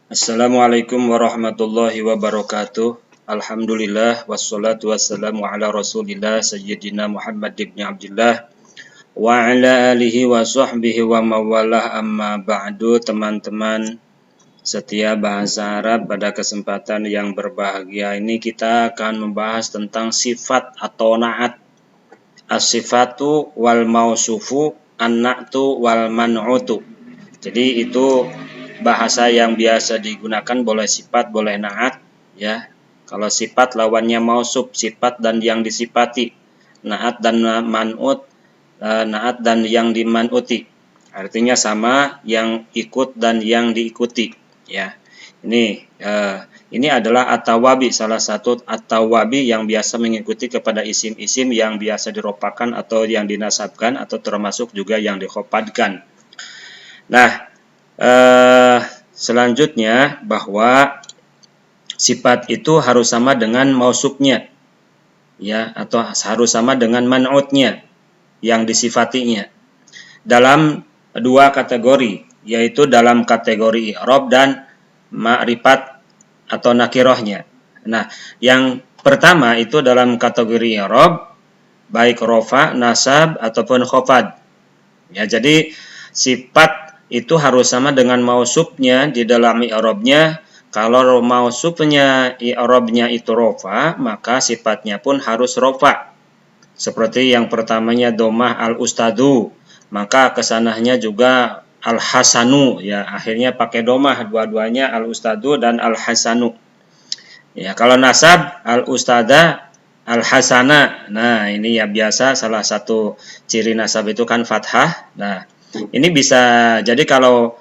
Assalamualaikum warahmatullahi wabarakatuh. Alhamdulillah wassalatu wassalamu ala Rasulillah Sayyidina Muhammad ibn Abdullah wa ala alihi wa sahbihi wa mawalah, amma ba'du. Teman-teman setia bahasa Arab, pada kesempatan yang berbahagia ini kita akan membahas tentang sifat atau na'at. As-sifatu wal mausufu, an-na'tu wal man'utu. Jadi itu bahasa yang biasa digunakan, boleh sifat, boleh na'at, ya. Kalau sifat lawannya mausuf, sifat dan yang disifati. Na'at dan man'ut, na'at dan yang diman'uti. Artinya sama, yang ikut dan yang diikuti, ya. Ini adalah at-tawabi, salah satu at-tawabi yang biasa mengikuti kepada isim-isim yang biasa diropakan atau yang dinasabkan, atau termasuk juga yang dikhopadkan. Nah, selanjutnya bahwa sifat itu harus sama dengan mausufnya, ya, atau harus sama dengan man'utnya, yang disifatinya, dalam dua kategori, yaitu dalam kategori i'rab dan ma'rifat atau nakirohnya. Nah, yang pertama itu dalam kategori i'rab, baik rofa, nasab ataupun khofad. Ya, jadi sifat itu harus sama dengan mausufnya di dalam i'rabnya. Kalau mausufnya i'rabnya itu rofa, maka sifatnya pun harus rofa. Seperti yang pertamanya domah al-ustadu, maka kesanahnya juga al-hasanu, ya, akhirnya pakai domah dua-duanya, al-ustadu dan al-hasanu. Ya, kalau nasab al-ustada al-hasana. Nah, ini ya biasa salah satu ciri nasab itu kan fathah. Nah, ini bisa jadi kalau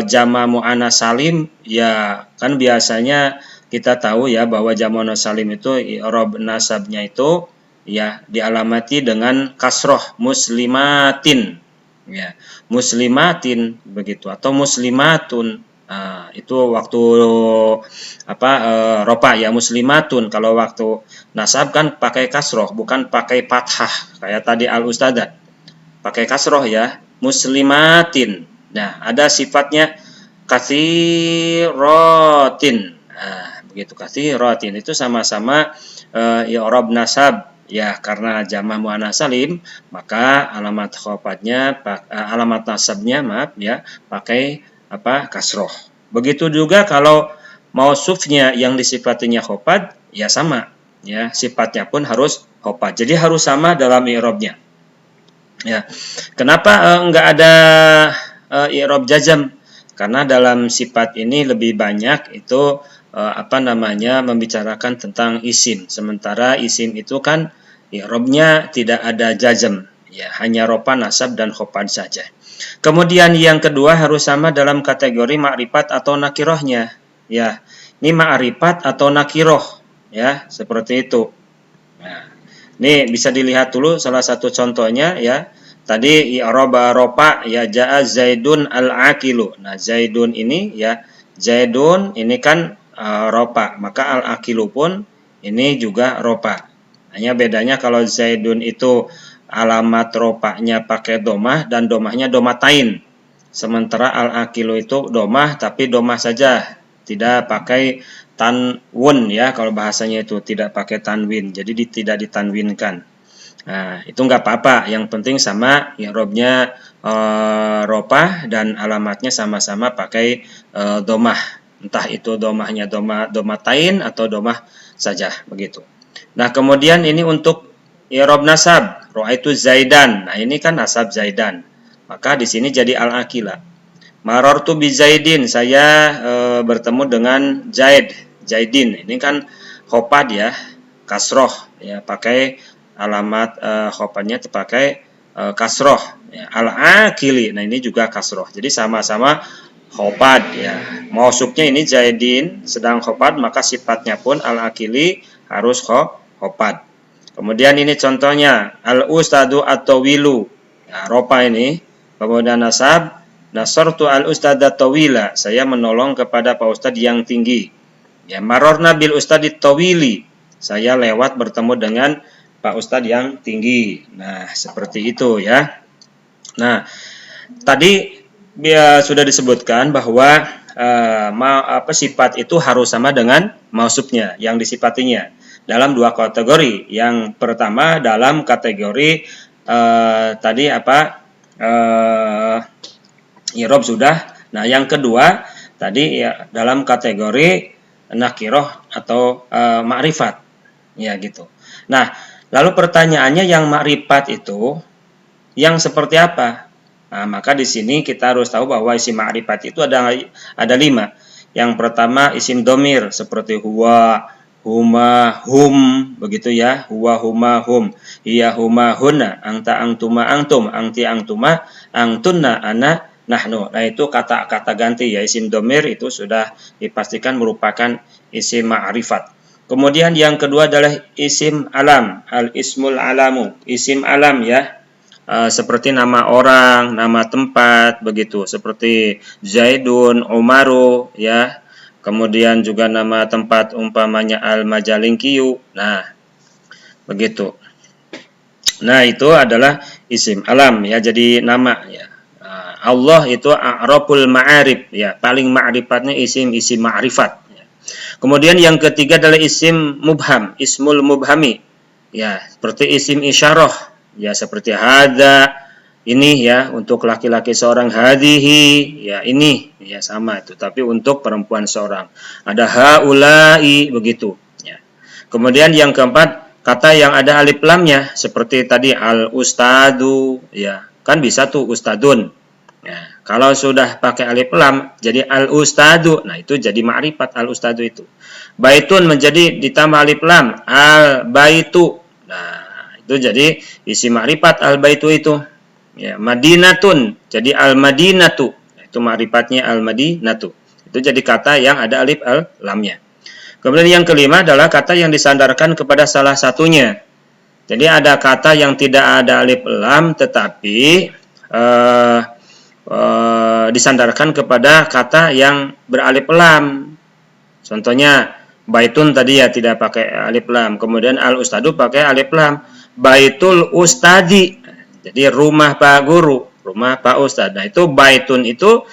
jama mu'annas salim, ya kan biasanya kita tahu ya bahwa jama mu'annas salim itu i'rab nasabnya itu ya dialamati dengan kasroh, muslimatin, ya, muslimatin begitu, atau muslimatun. Itu waktu ropa, ya, muslimatun. Kalau waktu nasab kan pakai kasroh, bukan pakai fathah kayak tadi al-ustadzah, pakai kasroh, ya, muslimatin. Nah, ada sifatnya katsiratin. Begitu, katsiratin itu sama-sama i'rab nasab, ya, karena jama' muannats salim, maka alamat khofadnya, alamat nasabnya, ya, pakai kasroh. Begitu juga kalau mausufnya yang disifatinya khofad, ya sama, ya, sifatnya pun harus khofad. Jadi harus sama dalam i'rabnya. Ya, kenapa enggak ada i'rab jazm? Karena dalam sifat ini lebih banyak itu membicarakan tentang isim. Sementara isim itu kan i'rabnya tidak ada jazm, ya, hanya ropa, nasab dan khofad saja. Kemudian yang kedua harus sama dalam kategori ma'rifat atau nakirohnya, ya. Ini ma'rifat atau nakiroh, ya, seperti itu. Nah, ini bisa dilihat dulu salah satu contohnya, ya. Tadi i'rab ropa, ya, ja'a zaidun al-aqilu. Nah, zaidun ini, ya, zaidun ini kan ropa, maka al-aqilu pun ini juga ropa. Hanya bedanya kalau zaidun itu alamat ropanya pakai domah dan domahnya domatain. Sementara al-aqilu itu domah tapi domah saja, tidak pakai tanwin, ya, kalau bahasanya itu tidak pakai tanwin, jadi tidak ditanwinkan. Nah, itu nggak apa-apa, yang penting sama i'rabnya ropa dan alamatnya sama-sama pakai domah, entah itu domahnya domatain atau domah saja, begitu. Nah, kemudian ini untuk i'rab nasab, ra'aitu zaidan. Nah, ini kan nasab zaidan, maka di sini jadi al-aqila. Marartu bi zaidin, saya bertemu dengan zaidin. Ini kan khofad, ya, kasroh, ya, pakai alamat khofadnya pakai kasroh, ya, al-aqili. Nah, ini juga kasroh, jadi sama-sama khofad, ya. Mausufnya ini zaidin sedang khofad, maka sifatnya pun al-aqili harus khofad. Kemudian ini contohnya al-ustadu at-tawilu, ya, ropa ini. Kemudian nasab, nasartu al-ustada tawila, saya menolong kepada Pak Ustadz yang tinggi. Ya, marorna bil ustadi tawili, saya lewat bertemu dengan Pak Ustadz yang tinggi. Nah, seperti itu, ya. Nah, tadi sudah disebutkan bahwa sifat itu harus sama dengan mausufnya yang disifatinya dalam dua kategori. Yang pertama dalam kategori tadi i'rab sudah. Nah, yang kedua tadi ya dalam kategori nakiroh atau ma'rifat. Ya gitu. Nah, lalu pertanyaannya yang ma'rifat itu yang seperti apa? Nah, maka di sini kita harus tahu bahwa isim ma'rifat itu ada 5. Yang pertama isim domir seperti huwa, huma, hum, begitu ya. Huwa, huma, hum. Iya, huma, hunna. Anta, angtuma, angtum. Angti, angtuma. Angtunna, ana, nahnu. Nah, itu kata-kata ganti ya. Isim domir itu sudah dipastikan merupakan isim ma'rifat. Kemudian yang kedua adalah isim alam. Al-ismul alamu. Isim alam ya. Seperti nama orang, nama tempat, begitu. Seperti Zaidun, Umaru, ya. Kemudian juga nama tempat umpamanya Al-Majalingkiyu. Nah, begitu. Nah, itu adalah isim alam, ya. Jadi nama, ya. Allah itu a'raful ma'arif, ya. Paling ma'rifatnya isim ma'rifat. Ya. Kemudian yang ketiga adalah isim mubham, ismul mubhami. Ya, seperti isim isyarah. Ya seperti hadza ini ya untuk laki-laki seorang, hadhihi ya ini ya sama itu, tapi untuk perempuan seorang ada haulai begitu ya. Kemudian yang keempat kata yang ada alif lamnya seperti tadi al ustadu ya, kan bisa tuh ustadun ya. Kalau sudah pakai alif lam jadi al ustadu, nah itu jadi ma'rifat al ustadu itu. Baitun menjadi ditambah alif lam al baitu, nah itu jadi isim ma'rifat al-baitu itu. Ya, Madinatun jadi al-madinatu. Itu ma'rifatnya al-madinatu. Itu jadi kata yang ada alif al-lamnya. Kemudian yang kelima adalah kata yang disandarkan kepada salah satunya. Jadi ada kata yang tidak ada alif lam tetapi disandarkan kepada kata yang beralif lam. Contohnya baitun tadi ya tidak pakai alif lam. Kemudian al-ustadu pakai alif lam. Baitul ustadi, jadi rumah Pak Guru, rumah Pak Ustad. Nah itu baitun itu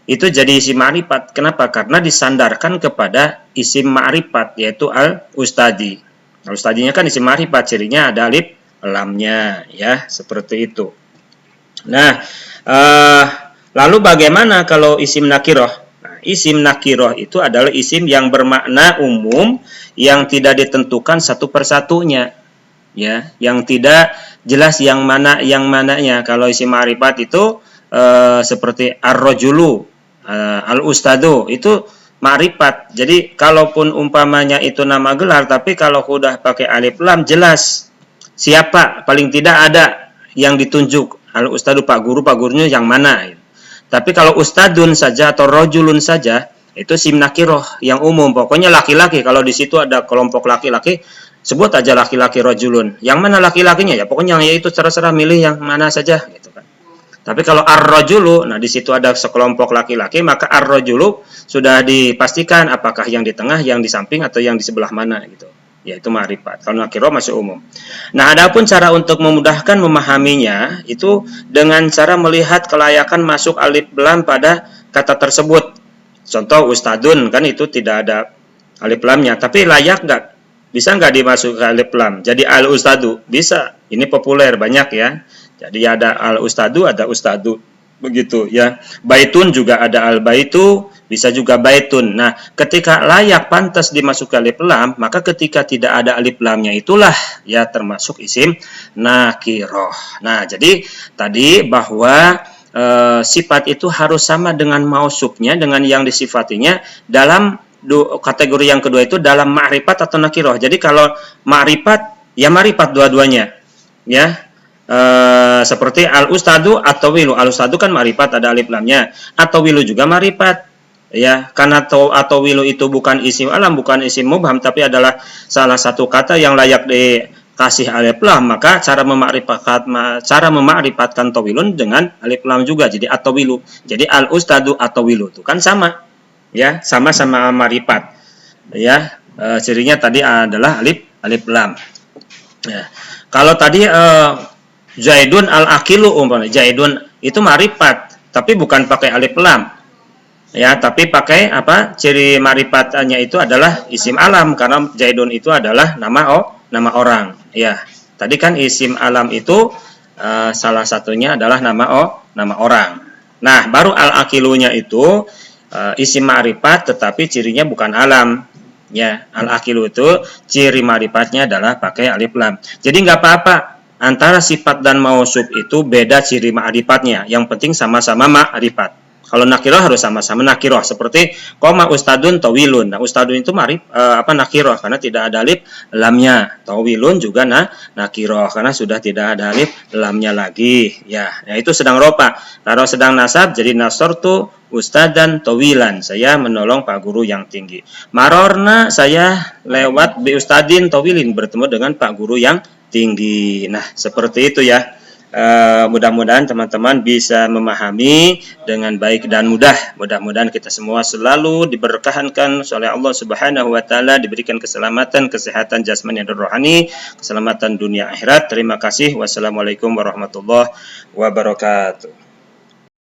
jadi isim ma'rifat. Kenapa? Karena disandarkan kepada isim ma'rifat yaitu al ustadi. Al ustadinya kan isim ma'rifat, cirinya ada alif lamnya ya seperti itu. Nah lalu bagaimana kalau isim nakiroh? Nah, isim nakiroh itu adalah isim yang bermakna umum yang tidak ditentukan satu persatunya. Ya, yang tidak jelas yang mananya. Kalau isim ma'rifat itu seperti ar-rajulu, al-ustadu itu ma'rifat. Jadi kalaupun umpamanya itu nama gelar, tapi kalau sudah pakai alif lam jelas siapa, paling tidak ada yang ditunjuk. Al-ustadu Pak gurunya yang mana. Tapi kalau ustadun saja atau rajulun saja itu isim nakiroh yang umum. Pokoknya laki-laki. Kalau di situ ada kelompok laki-laki, sebut aja laki-laki rajulun. Yang mana laki-lakinya ya pokoknya ya itu terserah milih yang mana saja gitu kan. Tapi kalau ar-rajulu, nah di situ ada sekelompok laki-laki, maka ar-rajulu sudah dipastikan apakah yang di tengah, yang di samping atau yang di sebelah mana gitu. Yaitu ma'rifat. Kalau nakiro masih umum. Nah, adapun cara untuk memudahkan memahaminya itu dengan cara melihat kelayakan masuk alif lam pada kata tersebut. Contoh ustadun kan itu tidak ada alif lamnya, tapi layak nggak? Bisa nggak dimasukkan alif lam? Jadi al-ustadu bisa. Ini populer banyak ya. Jadi ada al-ustadu, ada ustadu. Begitu ya. Baitun juga ada al-baitu, bisa juga baitun. Nah, ketika layak pantas dimasukkan alif lam, maka ketika tidak ada alif lamnya itulah ya termasuk isim nakiroh. Nah, jadi tadi bahwa sifat itu harus sama dengan mausufnya, dengan yang disifatinya dalam kategori yang kedua itu dalam ma'rifat atau nakiroh. Jadi kalau ma'rifat ya ma'rifat dua-duanya ya, seperti al-ustadu atau wilu. Al-ustadu kan ma'rifat ada alif lamnya, atau wilu juga ma'rifat ya, karena atau wilu itu bukan isim alam, bukan isim mubham, tapi adalah salah satu kata yang layak dikasih alif lam, maka cara mema'rifatkan tawilun dengan alif lam juga, jadi atau wilu. Jadi al-ustadu atau wilu itu kan sama ya, sama-sama ma'rifat ya, cirinya tadi adalah alif lam ya. Kalau tadi Zaidun al-akilu umpamanya, Zaidun itu ma'rifat tapi bukan pakai alif lam Ya, tapi pakai apa? Ciri ma'rifatnya itu adalah isim alam karena Zaidun itu adalah nama orang. Ya. Tadi kan isim alam itu salah satunya adalah nama orang. Nah, baru al-aqilunya itu isim ma'rifat tetapi cirinya bukan alam. Ya, al-aqilu itu ciri ma'rifatnya adalah pakai alif lam. Jadi nggak apa-apa antara sifat dan mausuf itu beda ciri ma'rifatnya. Yang penting sama-sama ma'rifat. Kalau nakiroh harus sama-sama nakiroh seperti koma ustadun tawilun. Nah, ustadun itu nakiroh karena tidak ada alif lamnya. Tawilun juga nakiroh karena sudah tidak ada alif lamnya lagi. Ya, itu sedang ropa. Kalau sedang nasab jadi nasortu ustadan tawilan. Saya menolong Pak Guru yang tinggi. Marorna saya lewat bi ustadin tawilin bertemu dengan Pak Guru yang tinggi. Nah, seperti itu ya. Mudah-mudahan teman-teman bisa memahami dengan baik dan mudah. Mudah-mudahan kita semua selalu diberkahankan oleh Allah Subhanahu wa taala, diberikan keselamatan, kesehatan jasmani dan rohani, keselamatan dunia akhirat. Terima kasih. Wassalamualaikum warahmatullahi wabarakatuh.